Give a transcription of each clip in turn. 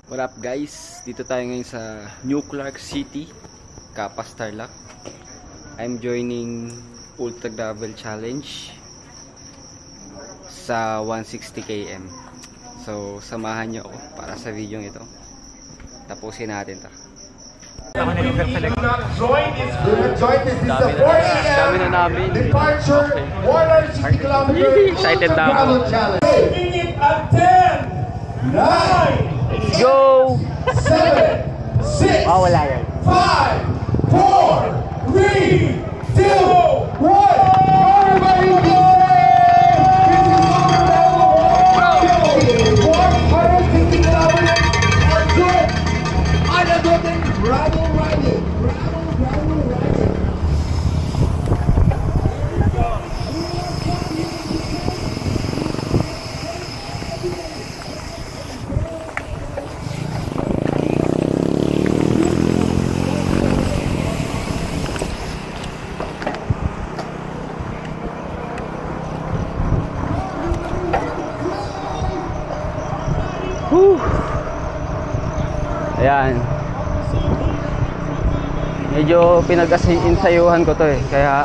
What up guys? Dito tayo ngayon sa New Clark City, Capas Tarlac. I'm joining Ultra Gravel Challenge sa 160 km. So samahan nyo ako para sa video ito. Tapusin natin to. Join this is the 4 a.m. departure 160 kilometers Excited na ako. Minute at 10 9 Go! 7 6 wala yan. 5 4 3 2 1 Everybody be safe! 160 kilometers are good! Anadotin gravel riding! Gravel riding! Ayan. Medyo pinag-insayuhan ko to kaya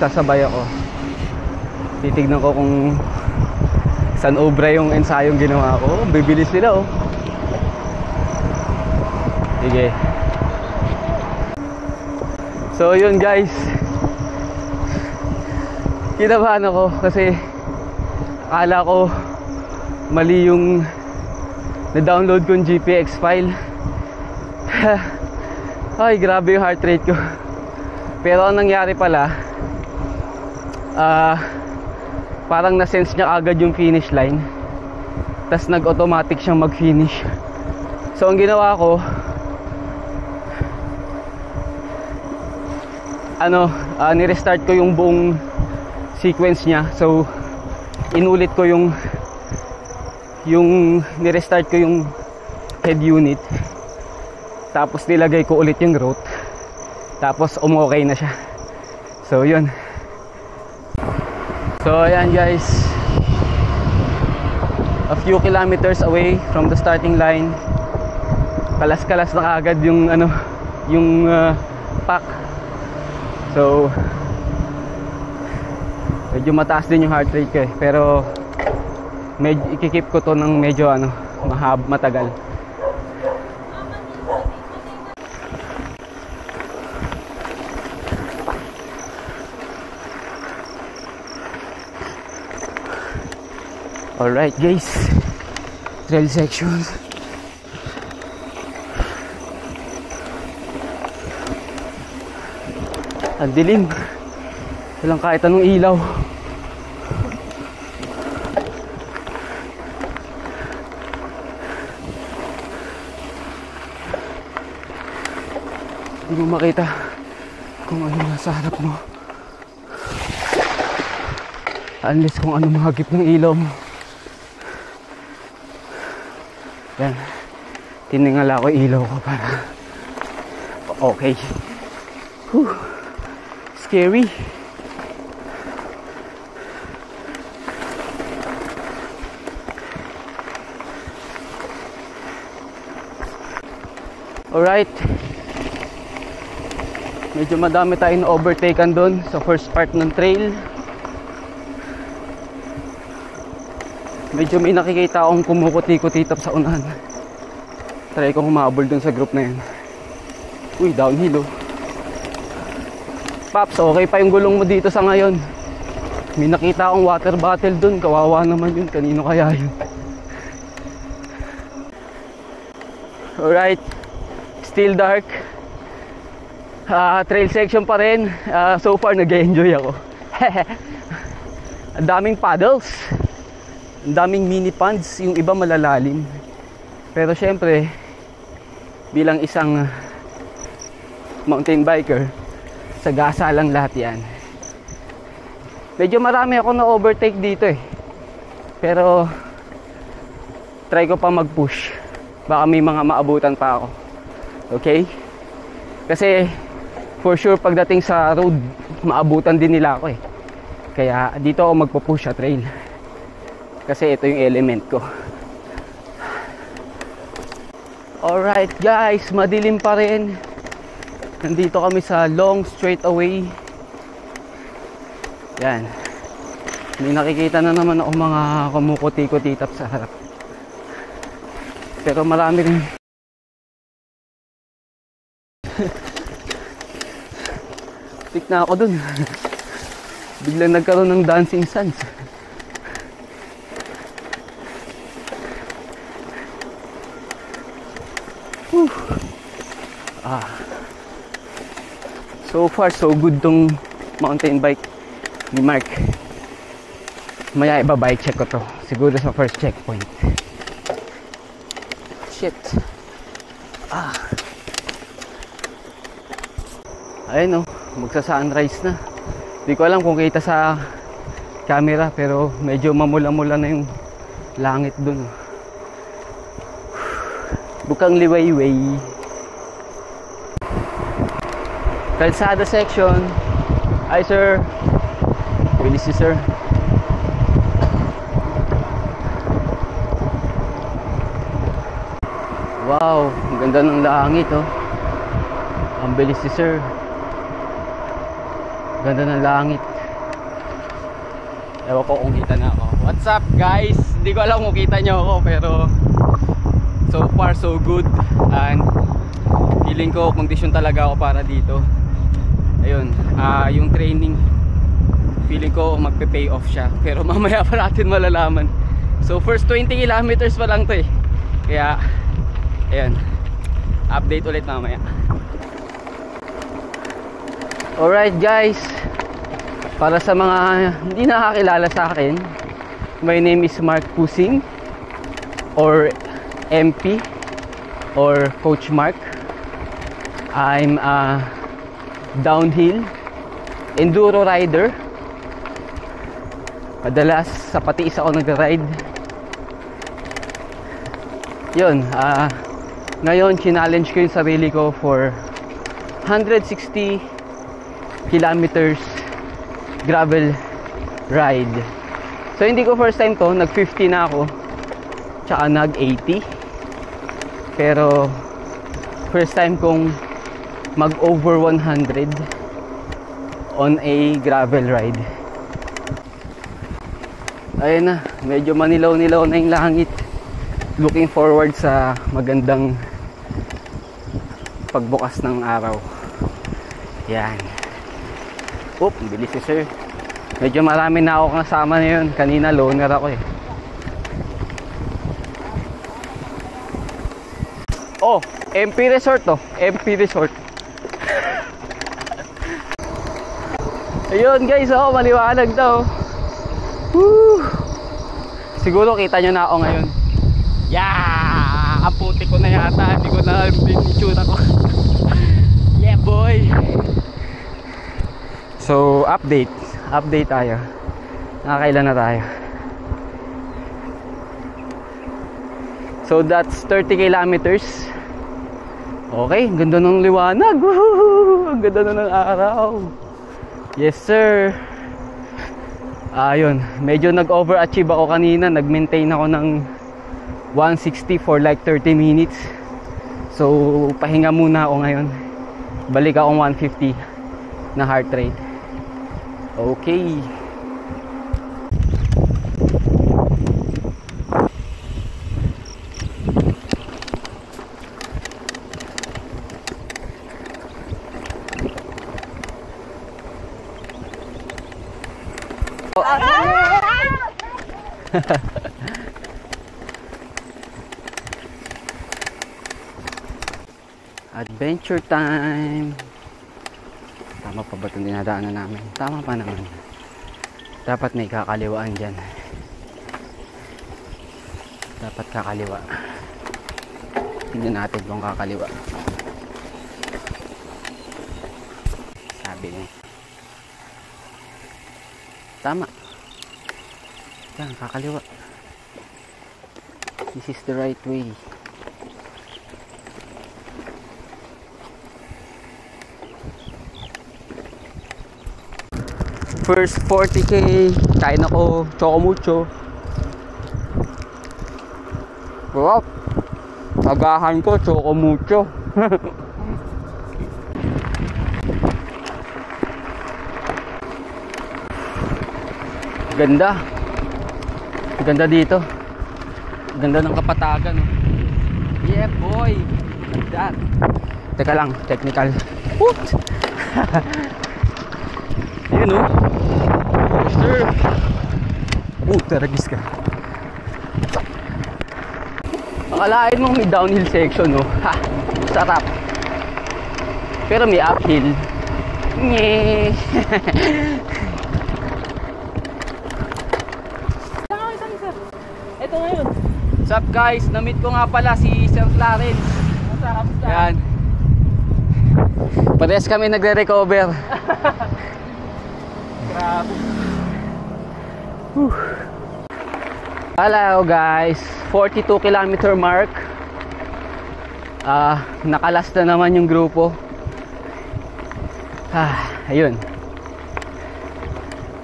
sasabay ako. Titignan ko kung saan obra yung ensayong ginawa ko. Bibilis nila Sige. So yun guys, kinabahan ako kasi akala ko mali yung na-download kong GPX file. Ay, grabe yung heart rate ko. Pero ang nangyari pala, parang na-sense niya agad yung finish line, tas nag-automatic siyang mag-finish. So ang ginawa ko, ni-restart ko yung buong sequence niya. So inulit ko yung ni-restart ko yung head unit, tapos nilagay ko ulit yung route, tapos umokay na siya. So yun. So ayan guys, a few kilometers away from the starting line. Kalas-kalas na agad yung pack. So medyo mataas din yung heart rate ko pero ikikip ko to ng medyo matagal. Alright guys, trail section. Ang dilim, walang kahit anong ilaw. Hindi mo makita kung ano nasa harap mo, unless kung ano mahagip ng ilaw mo. Yan, tiningala ko ilaw ko para okay. Whew. Scary. Alright, medyo madami tayong overtaken doon sa first part ng trail. Medyo may nakikita akong kumukuti-kutitap sa unahan. Try kong humabol doon sa group na yan. Uy, downhill Paps, okay pa yung gulong mo dito sa ngayon. May nakita akong water bottle doon. Kawawa naman yun. Kanino kaya yun? Alright, still dark. Trail section pa rin. So far nag-enjoy ako. Ang daming paddles, ang daming mini ponds. Yung iba malalalim. Pero syempre, bilang isang mountain biker, sagasa lang lahat yan. Medyo marami ako na overtake dito pero try ko pa mag-push. Baka may mga maabutan pa ako. Okay? Kasi for sure pagdating sa road, maabutan din nila ako Kaya dito ako magpo-push sa trail. Kasi ito yung element ko. Alright guys, madilim pa rin. Nandito kami sa long straightaway. Yan. May nakikita na naman ako mga kumukuti-kutitap sa harap. Pero marami rin. Tik na ako dun. Biglang nagkaroon ng dancing sands. So far so good tong mountain bike ni Mark. Maya iba bike check ko to. Siguro sa first checkpoint. Shit. Ayun magsa-sunrise na. Hindi ko alam kung kita sa camera pero medyo mamula-mula na yung langit dun. Bukang liwayway. Kalsada section. Hi sir. Bilis si sir. Wow, ang ganda ng langit Ang bilis si sir. Ganda ng langit. Ewan ko kung kita na ako. What's up guys? Hindi ko alam kung kita nyo ako pero so far so good. And feeling ko kondisyon talaga ako para dito. Ayun, yung training feeling ko magpe-pay off siya. Pero mamaya pa natin malalaman. So first 20 kilometers pa lang to Kaya ayan, update ulit mamaya. Alright guys, para sa mga hindi nakakilala sa akin, my name is Mark Pusing or MP or Coach Mark. I'm a downhill enduro rider. Madalas sa patiis ako nag-ride. Yun, ngayon challenge ko yung sarili ko for 160 kilometers gravel ride. So hindi ko first time to, nag 50 na ako tsaka nag 80, pero first time kong mag over 100 on a gravel ride. Ayun na, medyo manilaw-nilaw na yung langit. Looking forward sa magandang pagbukas ng araw. Yan. Oop, bilis si sir. Medyo marami na ako kasama na yun. Kanina loner ako Oh, MP Resort MP Resort. Ayun guys, maliwanag daw. Woo! Siguro kita nyo na ako ngayon. Yeah! Ang puti ko na yata. Hindi ko na din itsura ko. Yeah boy! So update tayo. Nakakailan na tayo. So that's 30 kilometers. Okay, ganda ng liwanag. Ang ganda na ng araw. Yes sir. Ayun, medyo nag-overachieve ako kanina. Nag-maintain ako ng 160 for like 30 minutes. So pahinga muna ako ngayon. Balik akong 150 na heart rate. Okay. Adventure time. Tama pa ba itong dinadaanan namin? Tama pa naman. Dapat may kakaliwaan dyan. Dapat kakaliwa. Tingnan natin kung kakaliwa. Sabi niya. Tama. Yan, kakaliwa. This is the right way. First 40k, kain ako choco mucho. Wow. Agahan ko, choco mucho. Ganda. Ganda dito. Ganda ng Kapatagan. Oh. Yeah boy. Like that. Teka lang, technical. What? Yun oh. Sir. Taragis ka. Akalain mo may downhill section, no? Ha! Sarap. Pero may uphill. Nye. Ito ngayon. What's up guys? Na-meet ko nga pala si Sir Clarence. Yan. Parehas kami nagre-recover. Grabe. Hello guys, 42 kilometer mark. Nakalas na naman yung grupo. Ayun.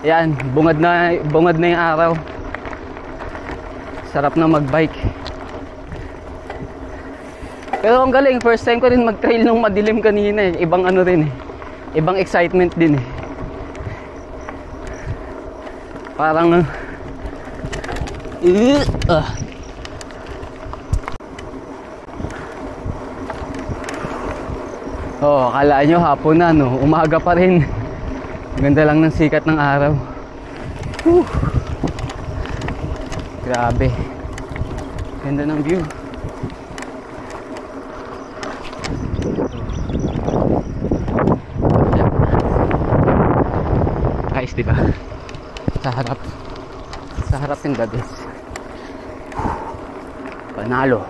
Yan, bungad na yung araw. Sarap na magbike. Pero ang galing, first time ko rin mag-trail nung madilim kanina eh. Ibang ano rin eh. Ibang excitement din eh. Parang oh, akala nyo hapon na, no? Umaga pa rin. Ganda lang ng sikat ng araw. Grabe. Ganda ng view. Ayos, diba? Sa harap yung gadis. Panalo.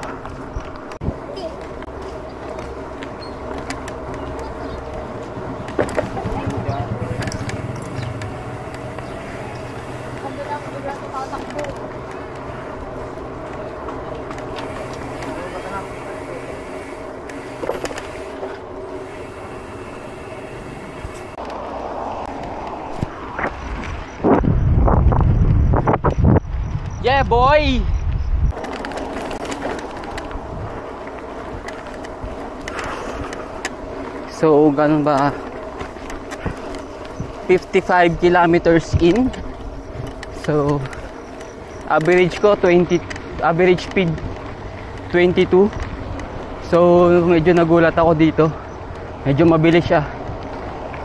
Yeah, boy! So, ganun ba? 55 kilometers in. So, average ko 20, average speed 22. So, medyo nagulat ako dito. Medyo mabilis siya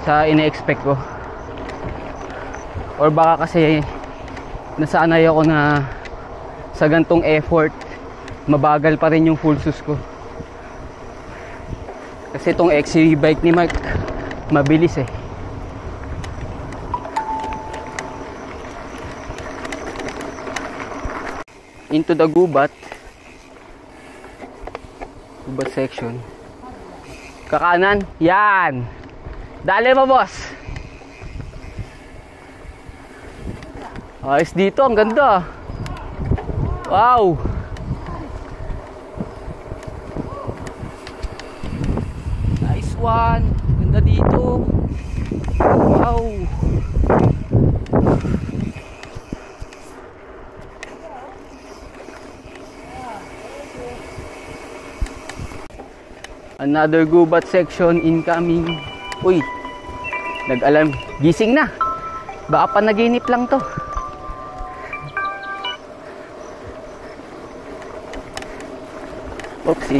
sa ine-expect ko. Or baka kasi nasanay ako na sa gantong effort mabagal pa rin yung full sus ko. Kasi itong XC bike ni Mark mabilis eh. Into the gubat section. Kakanan. Yan. Dali mo, boss. Ayos dito, ang ganda. Wow. Nice one. Ganda dito. Wow. Another gubat section incoming. Uy. Nag-alarm. Gising na. Baka panaginip lang to. Oopsie.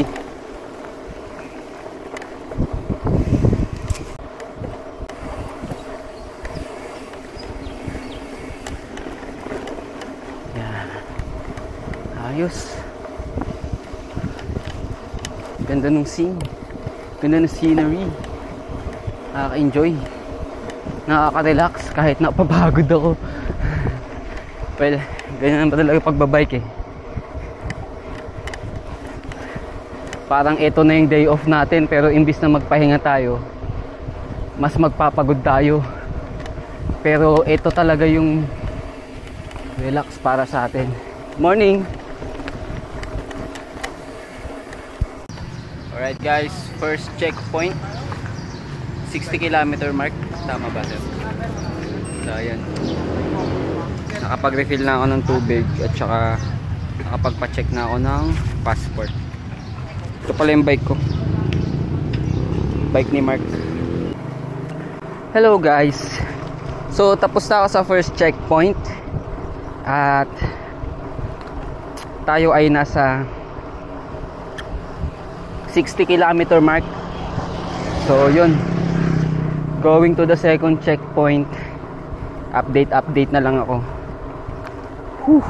Yan. Ayos. Ganda ng scene. Ganda ng scenery. Nakaka-enjoy. Nakaka-relax kahit napapagod ako. Well, ganyan ba talaga pagbabike eh. Parang ito na yung day off natin, pero imbis na magpahinga tayo, mas magpapagod tayo. Pero ito talaga yung relax para sa atin. Morning! Alright guys, first checkpoint 60 kilometer mark. Tama ba sir? So ayan, nakapag-refill na ako ng tubig at saka nakapagpa-check na ako ng passport. Ito pala yung bike ko. Bike ni Mark. Hello guys. So tapos na ako sa first checkpoint. At tayo ay nasa 60 km mark. So yun, going to the second checkpoint. Update na lang ako. Whew.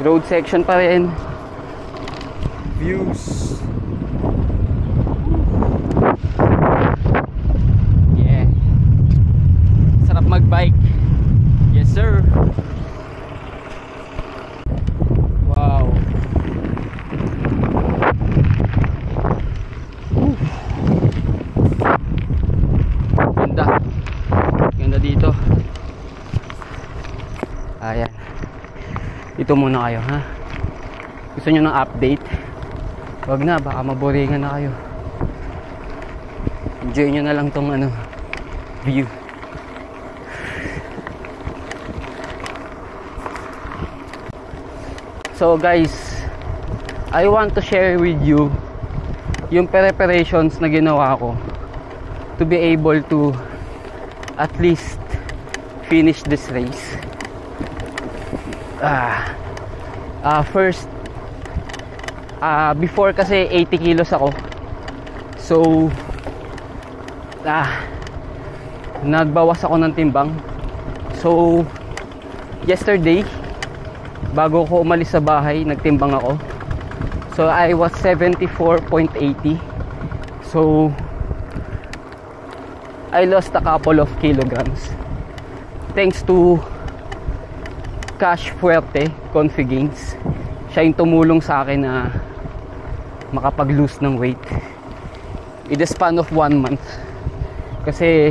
Road section pa rin. Views. Yeah. Sarap magbike. Yes sir. Wow. Ganda. Ganda dito. Ayan. Ito muna kayo, ha? Gusto nyo ng update? Wag na, baka maboringan na kayo. Enjoy nyo na lang tong view. So guys, I want to share with you yung preparations na ginawa ko to be able to at least finish this race. First, before kasi 80 kilos ako. So nagbawas ako ng timbang. So yesterday, bago ko umalis sa bahay, nagtimbang ako. So I was 74.80. So I lost a couple of kilograms thanks to Cash Fuerte Confi Gains. Siya yung tumulong sa akin na makapag-lose ng weight in the span of 1 month. Kasi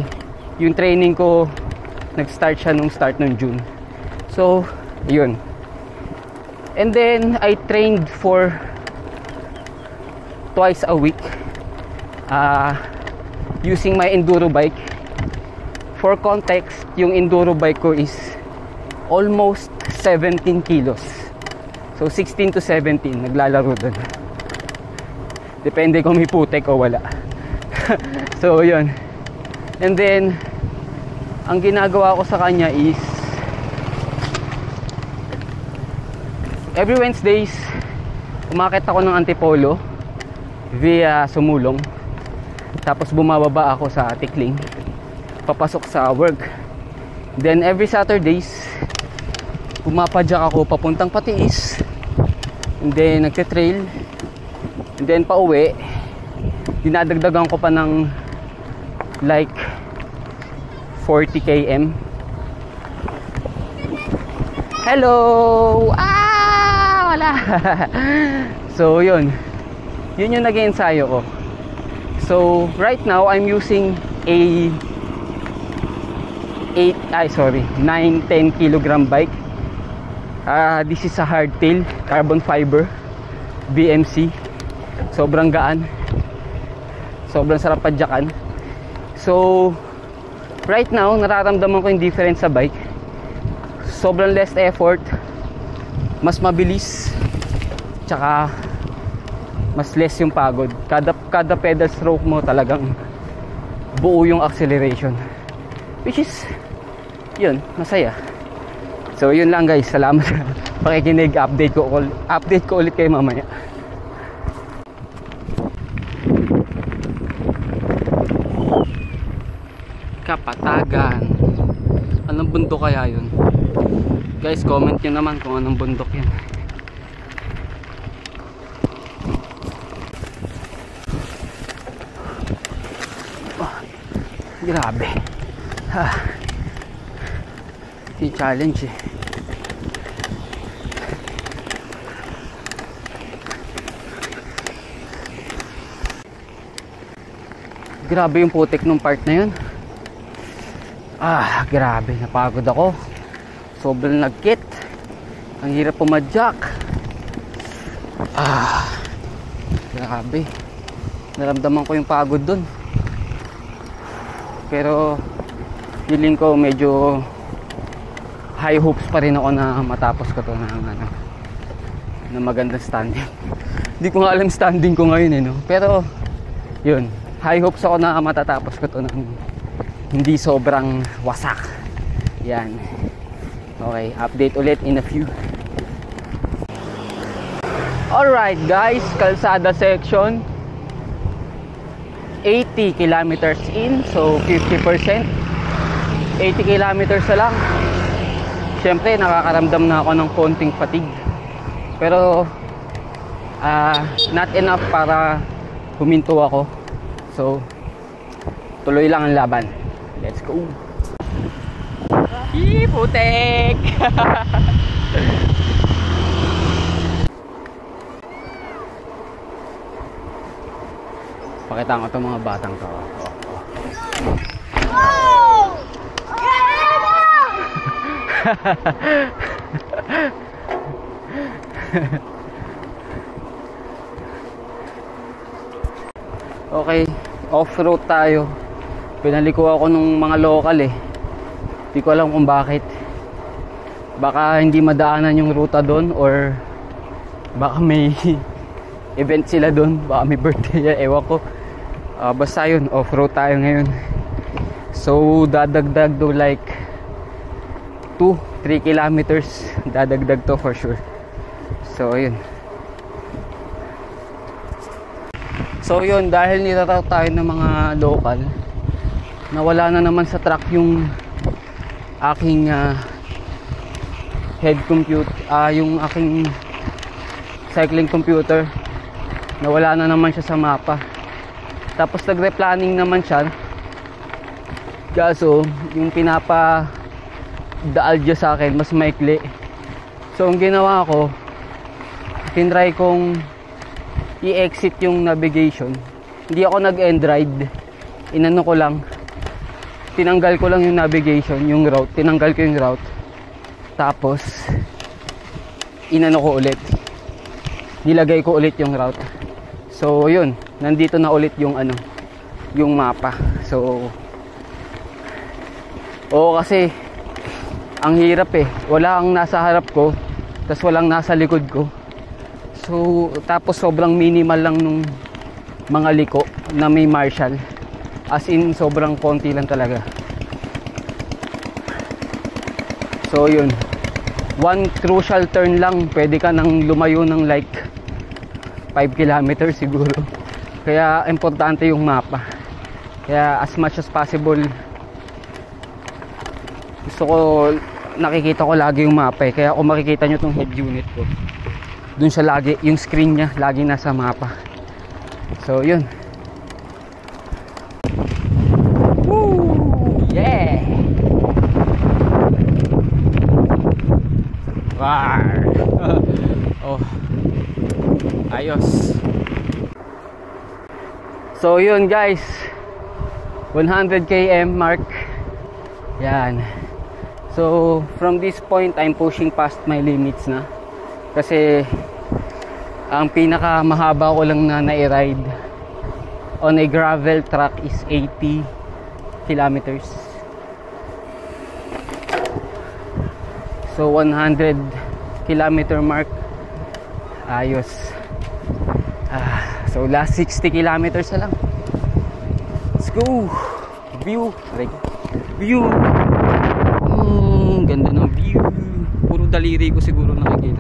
yung training ko nag-start siya nung start ng June. So yun. And then I trained for twice a week using my enduro bike. For context, yung enduro bike ko is almost 17 kilos. So 16 to 17 naglalaro dun. Depende kung may putek o wala. So yun. And then ang ginagawa ko sa kanya is every Wednesdays umakit ako ng Antipolo via Sumulong. Tapos bumababa ako sa Tikling papasok sa work. Then every Saturdays pumapadyak ako papuntang Patiis. And then nagte-trail. And then pauwi, dinadagdagan ko pa ng like 40 km. Hello! Wala! So yun yung nag-ensayo ko. So right now I'm using a 9-10 kilogram bike. This is a hardtail carbon fiber BMC. Sobrang gaan, sobrang sarap padyakan. So right now nararamdaman ko yung difference sa bike. Sobrang less effort, mas mabilis, tsaka mas less yung pagod. Kada pedal stroke mo talagang buo yung acceleration, which is yun, masaya. So yun lang guys, salamat sa pakikinig. Update ko ulit kayo mamaya. Kapatagan, anong bundok kaya yun? Guys, comment nyo naman kung anong bundok yun. Grabe. Yung challenge eh. Grabe yung putik nung part na yun. Grabe, napagod ako. Sobrang nagkit. Ang hirap pumadyak. Grabe. Naramdaman ko yung pagod dun. Pero feeling ko medyo high hopes pa rin ako na matapos ko to ng ano, na magandang standing. Hindi ko nga alam standing ko ngayon eh, no? Pero yun, high hopes ako na matatapos ko to ng hindi sobrang wasak. Yan. Okay, update ulit in a few. Alright guys, kalsada section, 80 kilometers in, so 50%. 80 kilometers na lang. Siyempre nakakaramdam na ako ng konting fatigue, pero not enough para huminto ako. So tuloy lang ang laban. Let's go. Putek. Pakita ko itong mga batang to. Okay, off-road tayo. Pinaliko ako nung mga local eh. Hindi ko alam kung bakit. Baka hindi madaanan yung ruta doon, or baka may event sila doon, baka may birthday, ewan ko. Basta yun, off-road tayo ngayon. So dadagdag do like 2-3 kilometers, dadagdag to for sure. So yun. So yun, dahil niraroute tayo ng mga local, nawala na naman sa track yung aking head compute, yung aking cycling computer. Nawala na naman siya sa mapa. Tapos nagre-planning naman siya, kaso yung pinapa daal dyan sa akin mas maikli. So ang ginawa ko, tinry kong i-exit yung navigation. Hindi ako nag-end ride, inano ko lang, tinanggal ko lang yung navigation, yung route, tinanggal ko yung route, tapos inano ko ulit, nilagay ko ulit yung route. So yun, nandito na ulit yung ano, yung mapa. So oo, kasi ang hirap eh, wala ang nasa harap ko, tas walang nasa likod ko. So tapos sobrang minimal lang nung mga liko na may marshal, as in sobrang konti lang talaga. So yun, one crucial turn lang, pwede ka nang lumayo ng like 5 kilometers siguro. Kaya importante yung mapa. Kaya as much as possible, gusto ko, nakikita ko lagi yung mapa eh. Kaya kung makikita nyo tong head unit ko, dun siya lagi, yung screen nya lagi nasa mapa. So yun. Woo! Yeah! War! Oh, ayos. So yun guys, 100 km mark. Yan. So from this point, I'm pushing past my limits na. Kasi ang pinaka mahaba ko lang na nai-ride on a gravel track is 80 kilometers. So 100 kilometer mark, ayos. So last 60 kilometers na lang. Let's go. View, like view. Ganda ng view. Puro daliri ko siguro nakikita.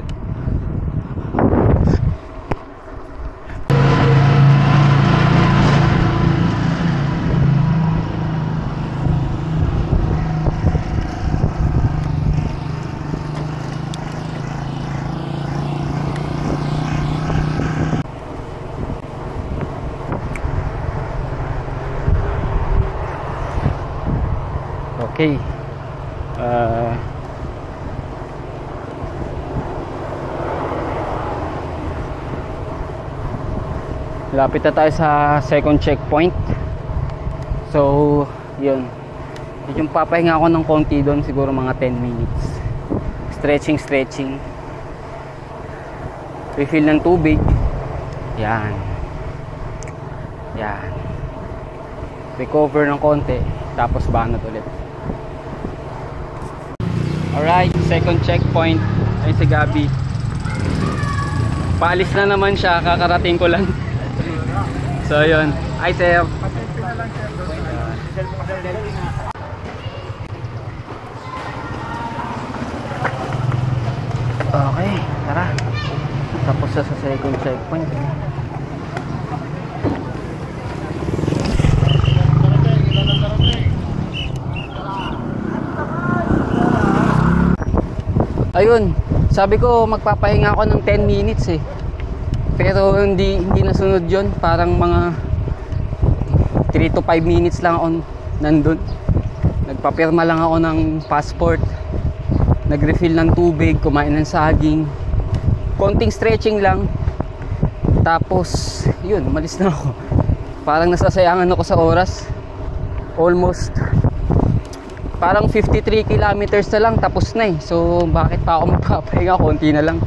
Okay. Lapit na tayo sa second checkpoint. So, yun. Yung papahinga ako ng konti doon, siguro mga 10 minutes. Stretching. Refill ng tubig. Yan. Recover ng konti, tapos banat ulit. Alright, second checkpoint. Ay si Gabi. Paalis na naman siya, kakarating ko lang. So yun. Hi sir. Okay, tara. Tapos sa second checkpoint. Ayun, sabi ko magpapahinga ako ng 10 minutes eh. Pero hindi nasunod yon, parang mga 3 to 5 minutes lang ako nandun. Nagpapirma lang ako ng passport, nag-refill ng tubig, kumain ng saging, konting stretching lang. Tapos yun, umalis na ako. Parang nasasayangan ako sa oras. Almost parang 53 kilometers na lang, tapos na eh. So bakit pa ako magpapahinga, konti na lang.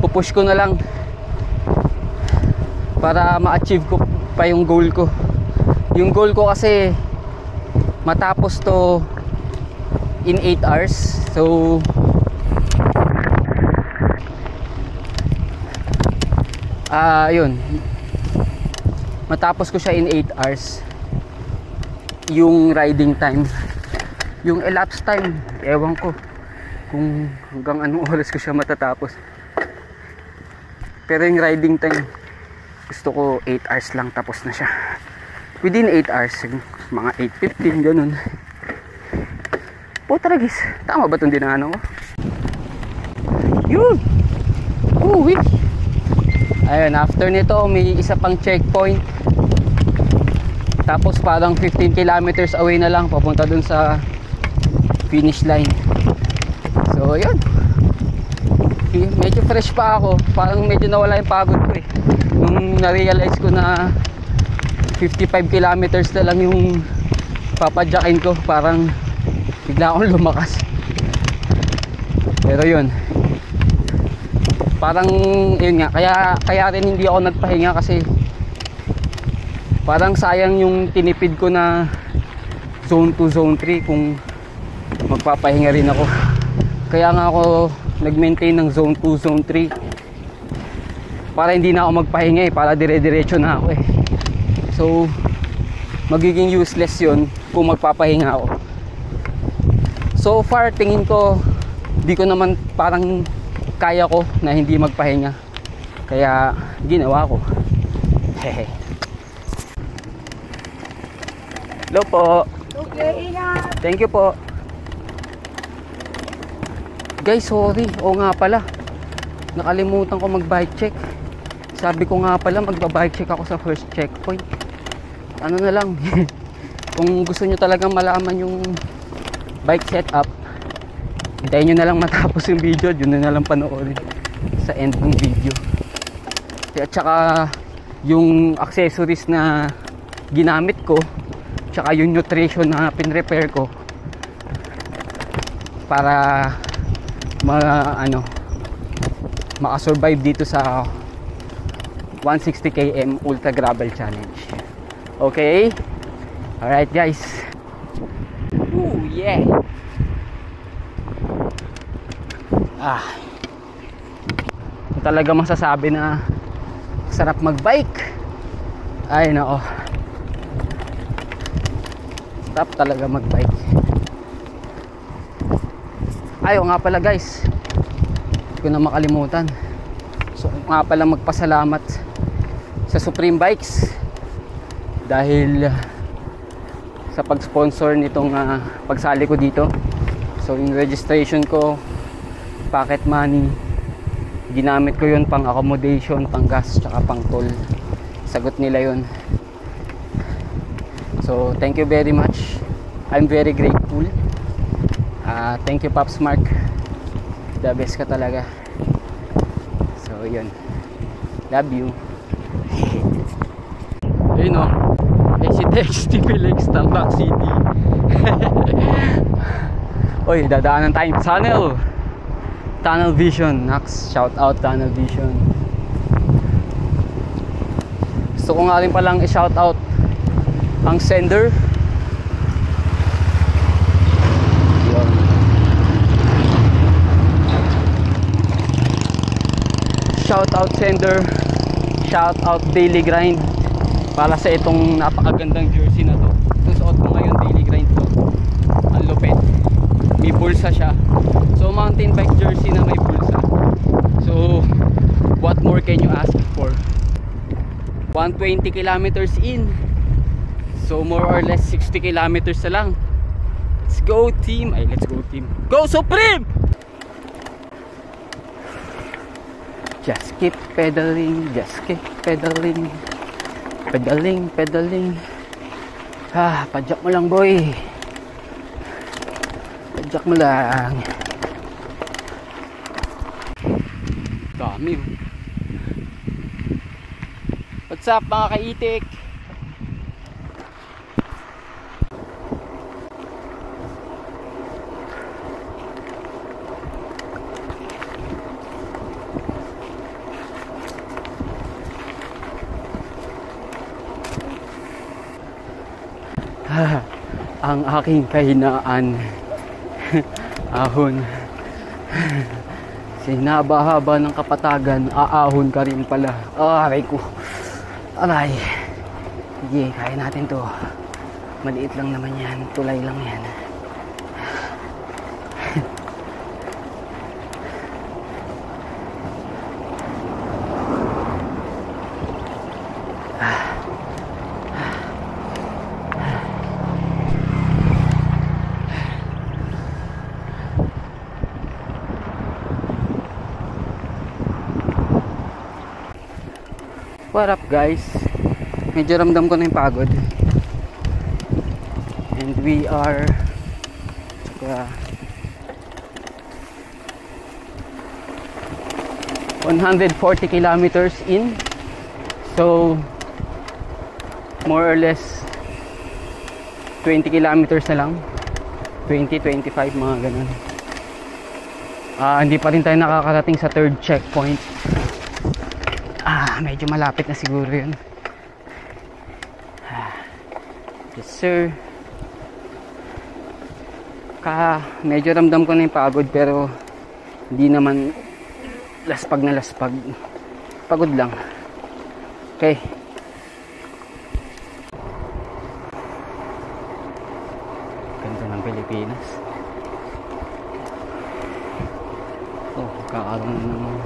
Pupush ko na lang para ma-achieve ko pa yung goal ko. Yung goal ko kasi matapos to in 8 hours. So yun, matapos ko siya in 8 hours yung riding time. Yung elapsed time, ewan ko kung hanggang anong oras ko siya matatapos. Pero yung riding time, gusto ko 8 hours lang, tapos na siya. Within 8 hours, mga 8:15, ganun. Putragis, tama ba itong dinaanan ko? Yun! Uwi! Ayun, after nito, may isa pang checkpoint. Tapos parang 15 kilometers away na lang, papunta dun sa finish line. So yun, medyo fresh pa ako. Parang medyo nawala yung pagod ko eh. Nung na-realize ko na 55 kilometers na lang yung papadyakin ko, parang bigla akong lumakas. Pero yun, parang yun nga, kaya rin hindi ako nagpahinga, kasi parang sayang yung tinipid ko na zone 2, zone 3 kung magpapahinga rin ako. Kaya nga ako nag-maintain ng zone 2, zone 3 para hindi na ako magpahinga eh, para dire-diretso na ako eh. So magiging useless yun kung magpapahinga ako. So far tingin ko di ko naman parang kaya ko na hindi magpahinga, kaya ginawa ko. Hehe. Hello po. Okay, ingat. Thank you po. Guys, sorry. O nga pala, nakalimutan ko mag-bike check. Sabi ko nga pala magba-bike check ako sa first checkpoint. Ano na lang, kung gusto nyo talagang malaman yung bike setup, hintayin nyo na lang matapos yung video. Yun na lang panoorin sa end ng video. At saka yung accessories na ginamit ko, tsaka yung nutrition na pin-repair ko para maka-survive dito sa 160 km Ultra Gravel Challenge. Okay? Alright guys. Ooh, yeah. Talaga masasabi na sarap mag-bike. Ay nako. Sarap talaga mag-bike. Ayaw nga pala guys, hindi ko na makalimutan. So nga pala magpasalamat sa Supreme Bikes dahil sa pag-sponsor nitong pagsali ko dito. So yung registration ko, pocket money, ginamit ko yun pang accommodation, pang gas, tsaka pang toll. Sagot nila yun. So thank you very much. I'm very grateful. Thank you Pops Mark, the best ka talaga. So yun, love you. Ayun o, Exit Felix, Tambak City. Oy, dadaanan tayong Tunnel Vision. Next, shout out Tunnel Vision. Gusto ko nga rin palang i-shout out ang sender. shout out sender, shout out Daily Grind para sa itong napakagandang jersey na to. Susuot ko ngayon, Daily Grind to. Ang lupit. May bulsa siya. So mountain bike jersey na may bulsa. So what more can you ask for? 120 kilometers in. So more or less 60 kilometers na lang. Let's go team. Ay, let's go team. Go Supreme! Just keep pedaling, just keep pedaling. Pedaling, pedaling. Padyak mo lang boy. Padyak mo lang. Dami. What's up mga kaitik? Ang aking kahinaan. Ahon. Sinabahaba ng kapatagan, aahon ka rin pala. Aray ko. Aray. Sige, kaya natin to. Maliit lang naman yan. Tulay lang yan. What up guys? Medyo ramdam ko na yung pagod. And we are 140 kilometers in. So more or less 20 kilometers na lang. 20-25 mga ganun. Hindi pa rin tayo nakakarating sa third checkpoint. Medyo malapit na siguro yun. Yes sir. Medyo ramdam ko na yung pagod, pero hindi naman laspag na laspag. Pagod lang. Okay. Ganda ng Pilipinas. Kakaroon ng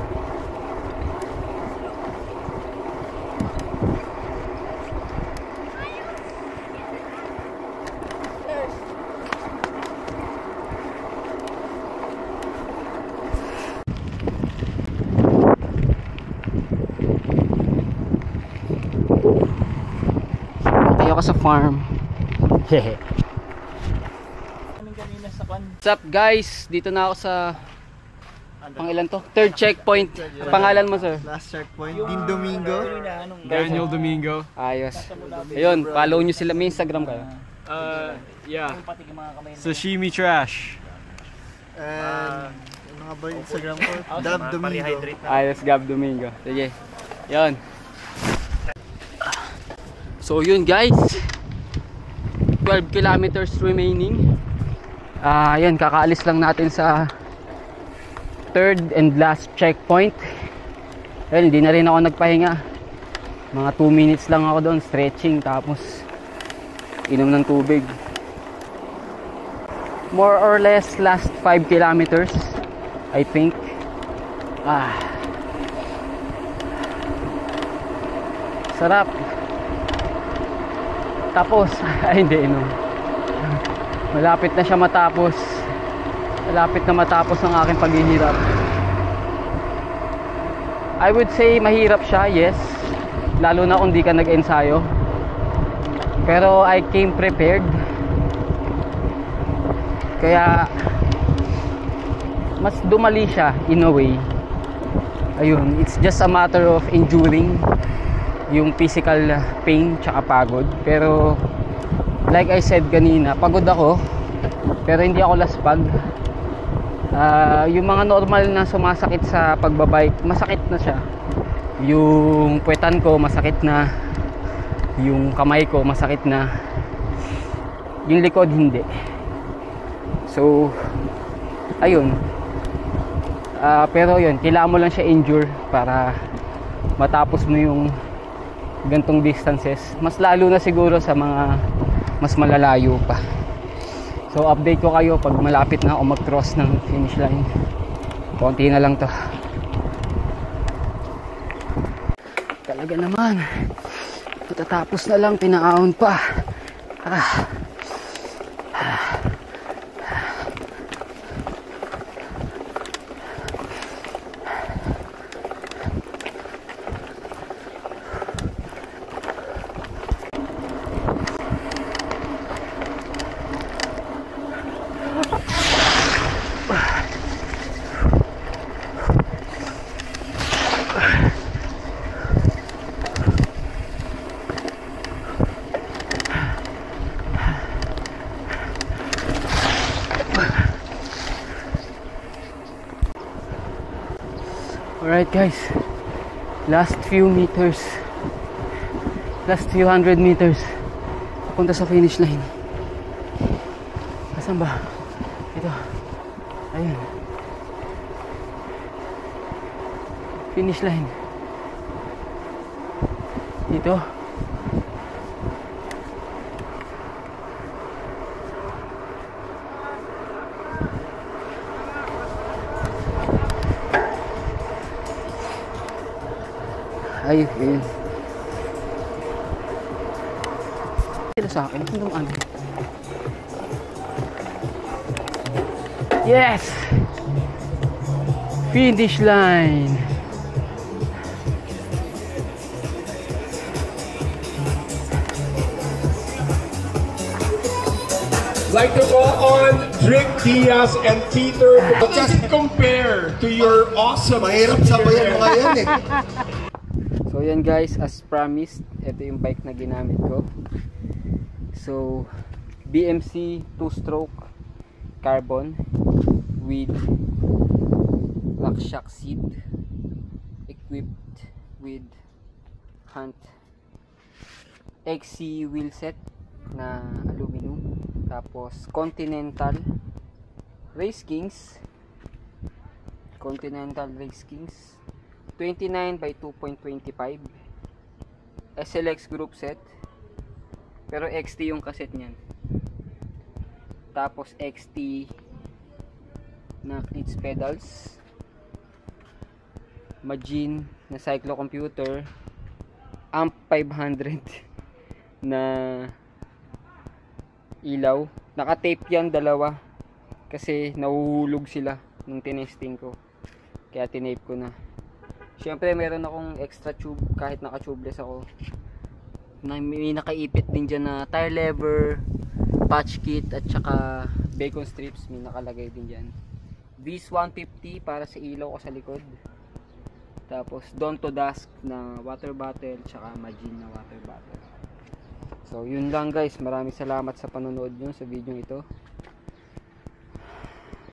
ako sa farm. Hehe. What's up guys? Dito na ako sa pangilan to? Third checkpoint. Pangalan mo sir? Last checkpoint. Din Domingo. Daniel Domingo. Ayos. Ayun, follow nyo sila. May Instagram kayo? Yeah. Sashimi Trash. And ano nga ba yung Instagram ko? Dab Domingo. Ayos, Gab Domingo. Sige. Yun. So yun guys, 12 kilometers remaining. Yan, kakaalis lang natin sa third and last checkpoint. Well, hindi na rin ako nagpahinga. Mga 2 minutes lang ako doon, stretching, tapos inom ng tubig. More or less last 5 kilometers I think. Sarap. Tapos, ay hindi, no. Malapit na siya matapos. Malapit na matapos ang aking paghihirap. I would say mahirap siya, yes. Lalo na kung di ka nag-ensayo. Pero I came prepared. Kaya mas dumali siya in a way. Ayun, it's just a matter of enduring yung physical pain tsaka pagod. Pero like I said kanina, pagod ako pero hindi ako laspag. Yung mga normal na sumasakit sa pagbabike, masakit na siya. Yung puwetan ko masakit na, yung kamay ko masakit na, yung likod hindi. So ayun, Pero yun, kailangan mo lang siya endure para matapos mo yung gantong distances. Mas lalo na siguro sa mga mas malalayo pa. So update ko kayo pag malapit na ako mag-cross ng finish line. Konti na lang to. Talaga naman, patatapos na lang, pinaahon pa. Alright guys, last few meters, last few hundred meters papunta sa finish line. Asan ba? Ito, ayun, finish line dito. Ayun. Sila sa akin. Hanggang ano. Yes! Finish line. Like to call on Rick Diaz and Peter. How does it compare to your awesome? Mahirap sabayan mga yan eh. So yan guys, as promised, ito yung bike na ginamit ko. So BMC 2-stroke carbon with RockShox seat, equipped with Hunt XC wheel set na aluminum, tapos Continental Race Kings 29 by 2.25 SLX group set, pero XT yung cassette niyan. Tapos XT na cleats pedals, Magin na cyclocomputer, amp 500 na ilaw. Naka-tape yan dalawa kasi nahuhulog sila nung tinesting ko, kaya tinape ko na. Siyempre meron akong extra tube kahit naka-tubeless ako. May nakaipit din dyan na tire lever, patch kit at saka bacon strips, may nakalagay din dyan. V's 150 para sa ilaw ko sa likod. Tapos Dawn to Dusk na water bottle tsaka Magin na water bottle. So yun lang guys, maraming salamat sa panonood nyo sa video ito.